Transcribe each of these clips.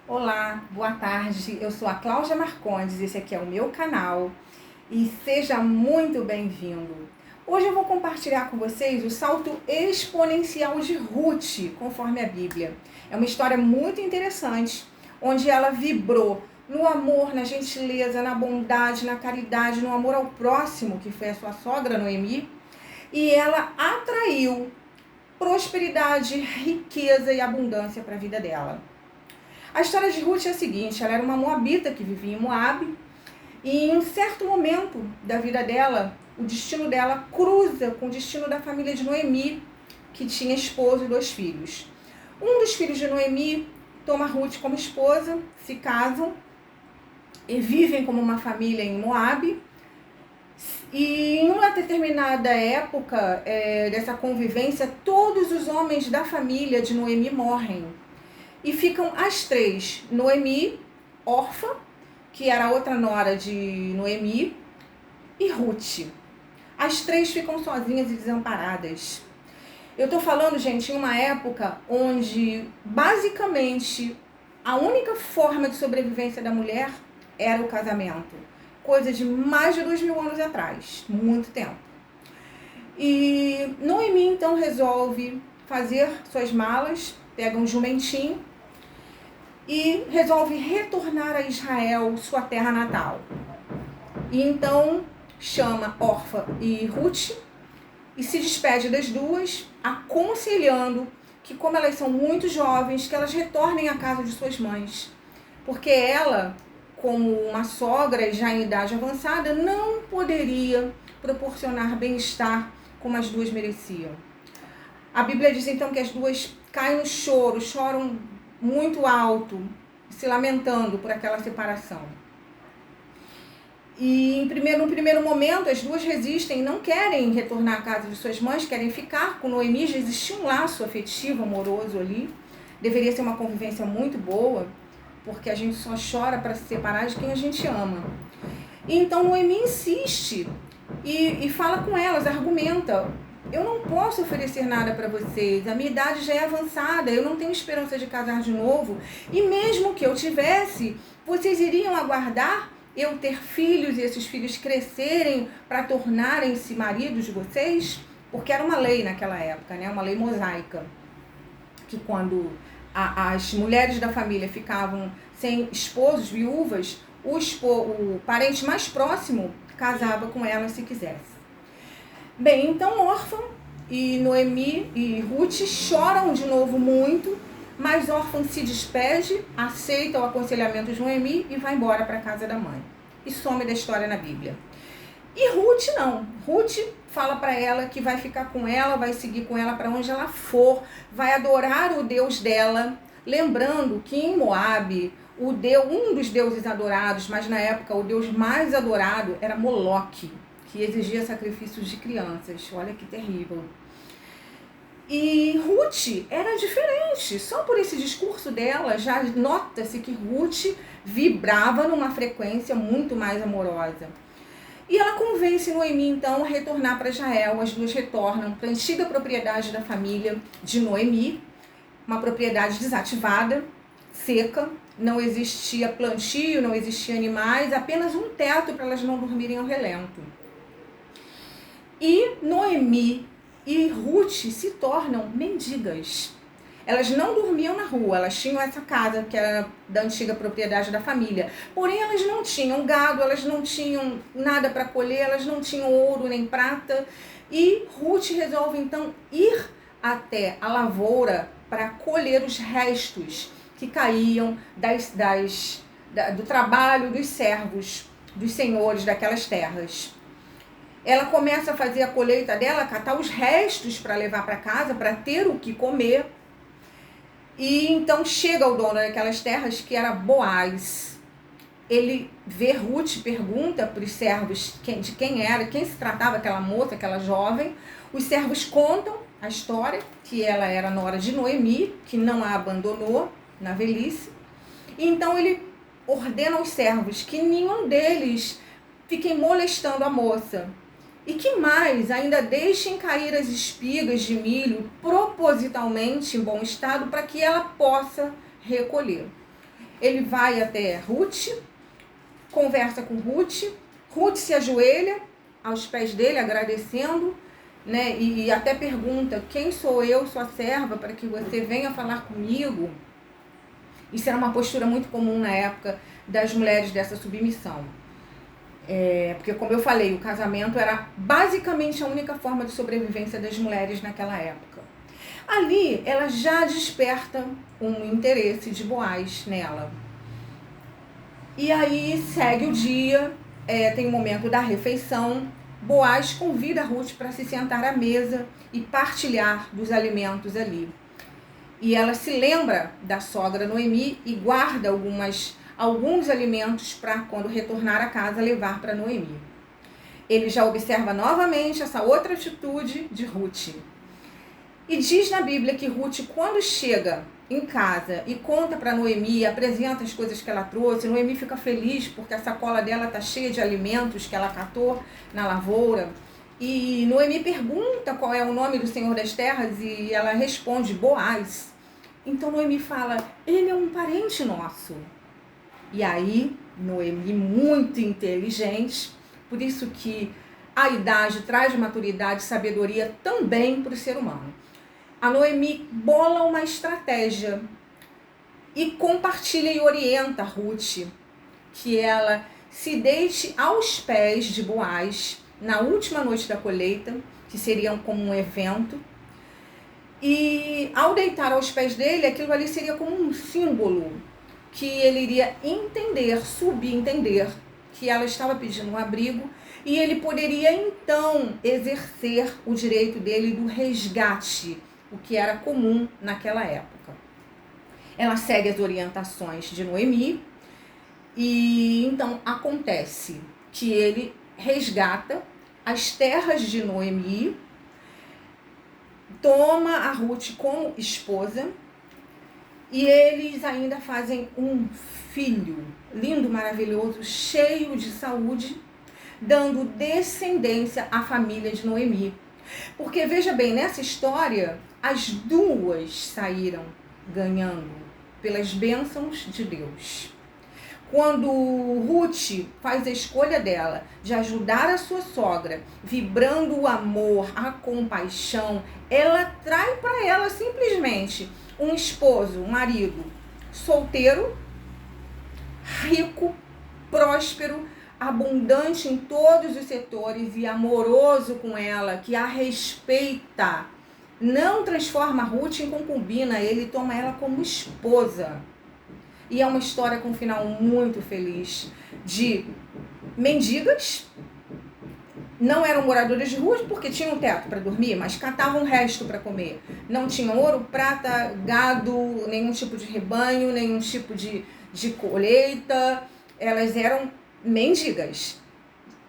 Olá, boa tarde. Eu sou a Cláudia Marcondes, esse aqui é o meu canal e seja muito bem-vindo. Hoje eu vou compartilhar com vocês o salto exponencial de Ruth, conforme a Bíblia. É uma história muito interessante, onde ela vibrou no amor, na gentileza, na bondade, na caridade, no amor ao próximo, que foi a sua sogra Noemi, e ela atraiu prosperidade, riqueza e abundância para a vida dela. A história de Ruth é a seguinte: ela era uma moabita que vivia em Moabe e em um certo momento da vida dela, o destino dela cruza com o destino da família de Noemi, que tinha esposo e 2 filhos. Um dos filhos de Noemi toma Ruth como esposa, se casam e vivem como uma família em Moabe. E em uma determinada época dessa convivência, todos os homens da família de Noemi morrem. E ficam as 3, Noemi, Orfa, que era a outra nora de Noemi, e Ruth. As 3 ficam sozinhas e desamparadas. Eu estou falando, gente, em uma época onde, basicamente, a única forma de sobrevivência da mulher era o casamento. Coisa de mais de 2000 anos atrás, muito tempo. E Noemi, então, resolve fazer suas malas, pega um jumentinho, e resolve retornar a Israel, sua terra natal. E então chama Orfa e Ruth e se despede das duas, aconselhando que, como elas são muito jovens, que elas retornem à casa de suas mães. Porque ela, como uma sogra já em idade avançada, não poderia proporcionar bem-estar como as duas mereciam. A Bíblia diz então que as duas caem no choro, choram muito alto, se lamentando por aquela separação. E no primeiro momento, as duas resistem, não querem retornar à casa de suas mães, querem ficar com Noemi. Já existia um laço afetivo, amoroso ali. Deveria ser uma convivência muito boa, porque a gente só chora para se separar de quem a gente ama. E então Noemi insiste e fala com elas, argumenta: eu não posso oferecer nada para vocês, a minha idade já é avançada, eu não tenho esperança de casar de novo, e mesmo que eu tivesse, vocês iriam aguardar eu ter filhos e esses filhos crescerem para tornarem-se maridos de vocês? Porque era uma lei naquela época, né? Uma lei mosaica, que quando as mulheres da família ficavam sem esposos, viúvas, o parente mais próximo casava com elas se quisesse. Bem, então Orfa e Noemi e Ruth choram de novo muito, mas Orfa se despede, aceita o aconselhamento de Noemi e vai embora para a casa da mãe. E some da história na Bíblia. E Ruth não. Ruth fala para ela que vai ficar com ela, vai seguir com ela para onde ela for, vai adorar o Deus dela, lembrando que em Moabe, um dos deuses adorados, mas na época o deus mais adorado era Moloque, que exigia sacrifícios de crianças. Olha que terrível. E Ruth era diferente. Só por esse discurso dela, já nota-se que Ruth vibrava numa frequência muito mais amorosa. E ela convence Noemi, então, a retornar para Israel. As duas retornam para a antiga propriedade da família de Noemi, uma propriedade desativada, seca, não existia plantio, não existia animais, apenas um teto para elas não dormirem ao relento. E Noemi e Ruth se tornam mendigas. Elas não dormiam na rua, elas tinham essa casa que era da antiga propriedade da família. Porém, elas não tinham gado, elas não tinham nada para colher, elas não tinham ouro nem prata. E Ruth resolve então ir até a lavoura para colher os restos que caíam do trabalho dos servos, dos senhores daquelas terras. Ela começa a fazer a colheita dela, catar os restos para levar para casa, para ter o que comer. E então chega o dono daquelas terras, que era Boaz. Ele vê Ruth, pergunta para os servos de quem era, quem se tratava aquela moça, aquela jovem. Os servos contam a história, que ela era nora de Noemi, que não a abandonou na velhice. E então ele ordena aos servos que nenhum deles fiquem molestando a moça. E que mais, ainda deixem cair as espigas de milho propositalmente em bom estado para que ela possa recolher. ele vai até Ruth, conversa com Ruth, Ruth se ajoelha aos pés dele, agradecendo, né? E até pergunta: quem sou eu, sua serva, para que você venha falar comigo? Isso era uma postura muito comum na época das mulheres dessa submissão. Porque, como eu falei, o casamento era basicamente a única forma de sobrevivência das mulheres naquela época. Ali, ela já desperta um interesse de Boaz nela. E aí, segue o dia, tem o momento da refeição. Boaz convida Ruth para se sentar à mesa e partilhar dos alimentos ali. E ela se lembra da sogra Noemi e guarda alguns alimentos para, quando retornar a casa, levar para Noemi. Ele já observa novamente essa outra atitude de Ruth. E diz na Bíblia que Ruth, quando chega em casa e conta para Noemi, apresenta as coisas que ela trouxe, Noemi fica feliz porque a sacola dela está cheia de alimentos que ela catou na lavoura. E Noemi pergunta qual é o nome do Senhor das Terras e ela responde: Boaz. Então Noemi fala: ele é um parente nosso. E aí Noemi, muito inteligente, por isso que a idade traz maturidade e sabedoria também para o ser humano. A Noemi bola uma estratégia e compartilha e orienta a Ruth que ela se deite aos pés de Boaz na última noite da colheita, que seria como um evento. E ao deitar aos pés dele, aquilo ali seria como um símbolo que ele iria subentender que ela estava pedindo um abrigo e ele poderia então exercer o direito dele do resgate, o que era comum naquela época. Ela segue as orientações de Noemi e então acontece que ele resgata as terras de Noemi, toma a Ruth como esposa e eles ainda fazem um filho lindo, maravilhoso, cheio de saúde, dando descendência à família de Noemi. Porque, veja bem, nessa história, as duas saíram ganhando pelas bênçãos de Deus. Quando Ruth faz a escolha dela de ajudar a sua sogra, vibrando o amor, a compaixão, ela trai para ela simplesmente um esposo, um marido solteiro, rico, próspero, abundante em todos os setores e amoroso com ela, que a respeita. Não transforma Ruth em concubina, ele toma ela como esposa. E é uma história com um final muito feliz de mendigas. Não eram moradoras de ruas porque tinham teto para dormir, mas catavam o resto para comer. Não tinham ouro, prata, gado, nenhum tipo de rebanho, nenhum tipo de colheita. Elas eram mendigas.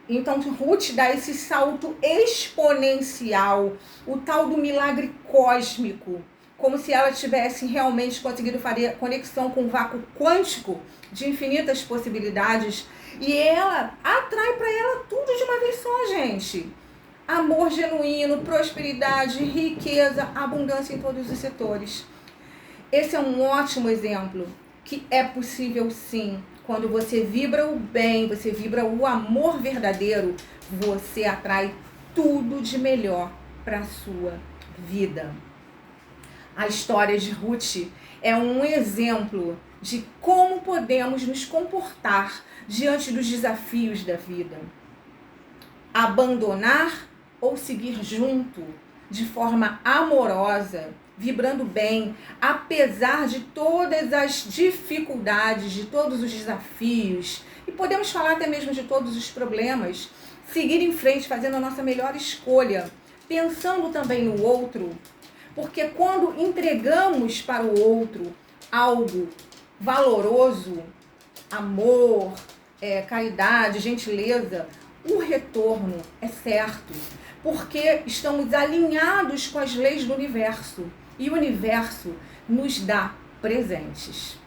Então Ruth dá esse salto exponencial, o tal do milagre cósmico, como se ela tivesse realmente conseguido fazer conexão com o vácuo quântico de infinitas possibilidades. E ela atrai para ela tudo de uma vez só, gente. Amor genuíno, prosperidade, riqueza, abundância em todos os setores. Esse é um ótimo exemplo que é possível sim. Quando você vibra o bem, você vibra o amor verdadeiro, você atrai tudo de melhor para a sua vida. A história de Ruth é um exemplo de como podemos nos comportar diante dos desafios da vida. Abandonar ou seguir junto de forma amorosa, vibrando bem, apesar de todas as dificuldades, de todos os desafios, e podemos falar até mesmo de todos os problemas, seguir em frente, fazendo a nossa melhor escolha, pensando também no outro, porque quando entregamos para o outro algo valoroso, amor, caridade, gentileza, o retorno é certo, porque estamos alinhados com as leis do universo e o universo nos dá presentes.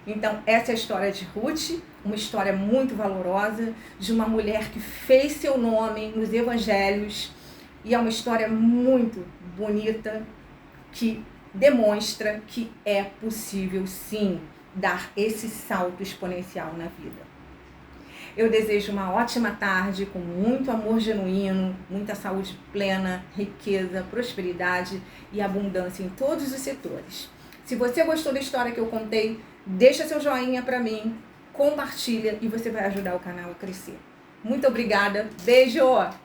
Então, essa é a história de Ruth, uma história muito valorosa de uma mulher que fez seu nome nos evangelhos e é uma história muito bonita que demonstra que é possível sim dar esse salto exponencial na vida. Eu desejo uma ótima tarde com muito amor genuíno, muita saúde plena, riqueza, prosperidade e abundância em todos os setores. Se você gostou da história que eu contei, deixa seu joinha para mim, compartilha e você vai ajudar o canal a crescer. Muito obrigada, beijo!